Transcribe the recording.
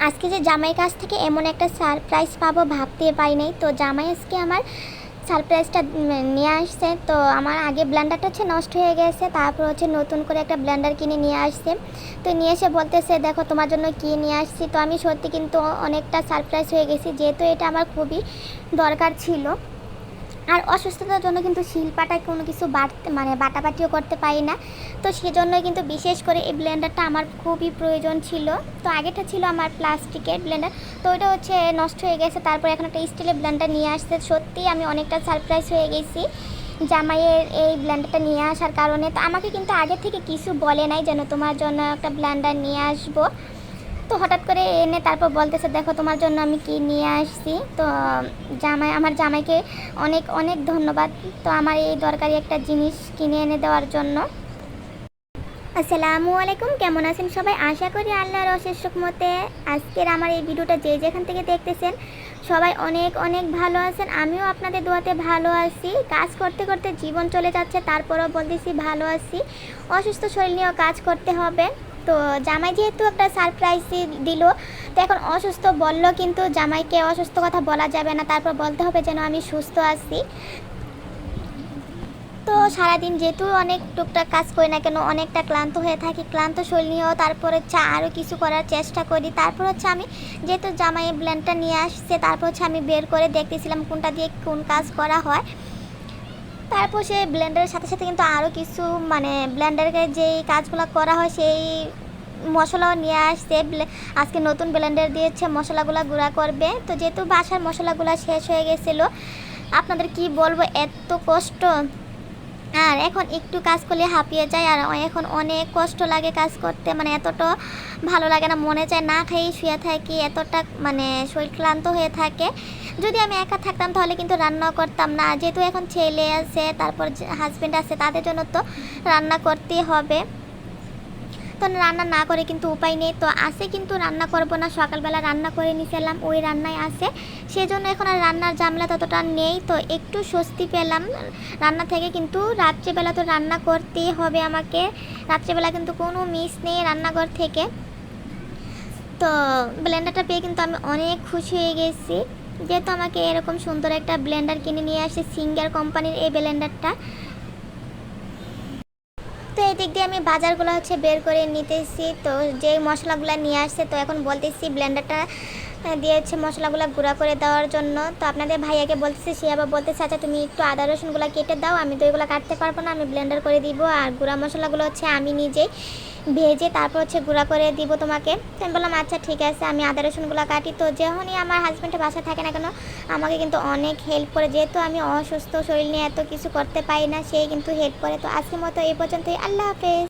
আজকে যে জামাই কাছ থেকে এমন একটা সারপ্রাইজ পাবো ভাবতে পারি নাই। তো জামাই আজকে আমার সারপ্রাইজটা নিয়ে আসছে। তো আমার আগে ব্লেন্ডারটা হচ্ছে নষ্ট হয়ে গেছে, তারপর হচ্ছে নতুন করে একটা ব্লেন্ডার কিনে নিয়ে আসছে। তো নিয়ে এসে বলতেছে দেখো তোমার জন্য কী নিয়ে আসছি। তো আমি সত্যি কিন্তু অনেকটা সারপ্রাইজ হয়ে গেছি, যেহেতু এটা আমার খুবই দরকার ছিল। আর অসুস্থতার জন্য কিন্তু শিলপাটায় কোনো কিছু বাটাবাটিও করতে পারি না। তো সেজন্যই কিন্তু বিশেষ করে এই ব্লেন্ডারটা আমার খুবই প্রয়োজন ছিল। তো আগেটা ছিল আমার প্লাস্টিকের ব্লেন্ডার, তো ওইটা হচ্ছে নষ্ট হয়ে গেছে। তারপর এখন একটা স্টিলের ব্লেন্ডার নিয়ে আসছে। সত্যিই আমি অনেকটা সারপ্রাইজ হয়ে গেছি জামাইয়ের এই ব্লেন্ডারটা নিয়ে আসার কারণে। তো আমাকে কিন্তু আগে থেকে কিছু বলে নাই যেন তোমার জন্য একটা ব্লেন্ডার নিয়ে আসবো। তো হঠাৎ করে এনে তারপর বলতেছে দেখো তোমার জন্য আমি কি নিয়ে আসছি। তো আমার জামাইকে অনেক অনেক ধন্যবাদ, তো আমার এই দরকারি একটা জিনিস কিনে এনে দেওয়ার জন্য। আসসালামু আলাইকুম, কেমন আছেন সবাই? আশা করি আল্লাহর অশেষ রহমতে আজকের আমার এই ভিডিওটা যে যেখান থেকে দেখতেছেন সবাই অনেক অনেক ভালো আছেন। আমিও আপনাদের দোয়াতে ভালো আছি। কাজ করতে করতে জীবন চলে যাচ্ছে, তারপরেও বলতেছি ভালো আছি। অসুস্থ শরীর নিয়েও কাজ করতে হবে। তো জামাই যেহেতু একটা সারপ্রাইজ দিল, তো এখন অসুস্থ বলল, কিন্তু জামাইকে অসুস্থ কথা বলা যাবে না, তারপর বলতে হবে যেন আমি সুস্থ আছি। তো সারাদিন যেহেতু অনেক টুকটাক কাজ করি না কেন, অনেকটা ক্লান্ত হয়ে থাকি। ক্লান্ত শরীর নিয়েও তারপর হচ্ছে আরও কিছু করার চেষ্টা করি। তারপর হচ্ছে আমি যেহেতু জামাই ব্লেন্ডটা নিয়ে আসছে, তারপর হচ্ছে আমি বের করে দেখতেছিলাম কোনটা দিয়ে কোন কাজ করা হয়। তারপর সে ব্লেন্ডারের সাথে সাথে কিন্তু আরও কিছু ব্লেন্ডারের যেই কাজগুলো করা হয় সেই মশলাও নিয়ে আসছে। আজকে নতুন ব্লেন্ডার দিয়েছে, মশলাগুলো গুঁড়া করবে। তো যেহেতু বাসার মশলাগুলো শেষ হয়ে গেছিলো, আপনাদের কি বলবো, এত কষ্ট। আর এখন একটু কাজ করলে হাঁপিয়ে যায়, আর এখন অনেক কষ্ট লাগে কাজ করতে। এতটা ভালো লাগে না, মনে চায় না খেয়েই শুয়ে থাকি, এতটা শরীর ক্লান্ত হয়ে থাকে। যদি আমি একা থাকতাম তাহলে কিন্তু রান্নাও করতাম না। যেহেতু এখন ছেলে আছে, তারপর হাজব্যান্ড আছে, তাদের জন্য তো রান্না করতেই হবে। তো রান্না না করে কিন্তু উপায় নেই। তো আসে কিন্তু রান্না করব না, সকালবেলা রান্না করে নিয়েছিলাম, ওই রান্নায় আছে। সেজন্য এখন আর রান্নার ঝামেলা ততটা নেই, তো একটু স্বস্তি পেলাম রান্না থেকে। কিন্তু রাত্রেবেলা তো রান্না করতেই হবে আমাকে, রাত্রেবেলা কিন্তু কোনো মিস নেই রান্নাঘর থেকে। তো ব্লেন্ডারটা পেয়ে কিন্তু আমি অনেক খুশি হয়ে গেছি, যেহেতু আমাকে এরকম সুন্দর একটা ব্লেন্ডার কিনে নিয়ে আসে সিঙ্গার কোম্পানির এই ব্লেন্ডারটা। তো এই দিক দিয়ে আমি বাজারগুলো হচ্ছে বের করে নিতেছি। তো যে মশলাগুলো নিয়ে আসছে, তো এখন বলতেছি ব্লেন্ডারটা দিয়ে হচ্ছে মশলাগুলো গুঁড়া করে দেওয়ার জন্য। তো আপনাদের ভাইয়াকে বলতেছি, সে আবার বলতেছে আচ্ছা তুমি একটু আদা রসুনগুলো কেটে দাও, আমি তো এগুলো কাটতে পারবো না, আমি ব্লেন্ডার করে দিব। আর গুঁড়া মশলাগুলো হচ্ছে আমি নিজেই ভেজে তারপর হচ্ছে গুঁড়া করে দিব তোমাকে। তো আমি বললাম আচ্ছা ঠিক আছে, আমি আদা রসুনগুলো কাটি। তো যখনই আমার হাজব্যান্ডের বাসা থাকে না কেন, আমাকে কিন্তু অনেক হেল্প করে। যেহেতু আমি অসুস্থ শরীর নিয়ে এত কিছু করতে পারি না, সেই কিন্তু হেল্প করে। তো আজকের মতো এই পর্যন্তই, আল্লাহ হাফেজ।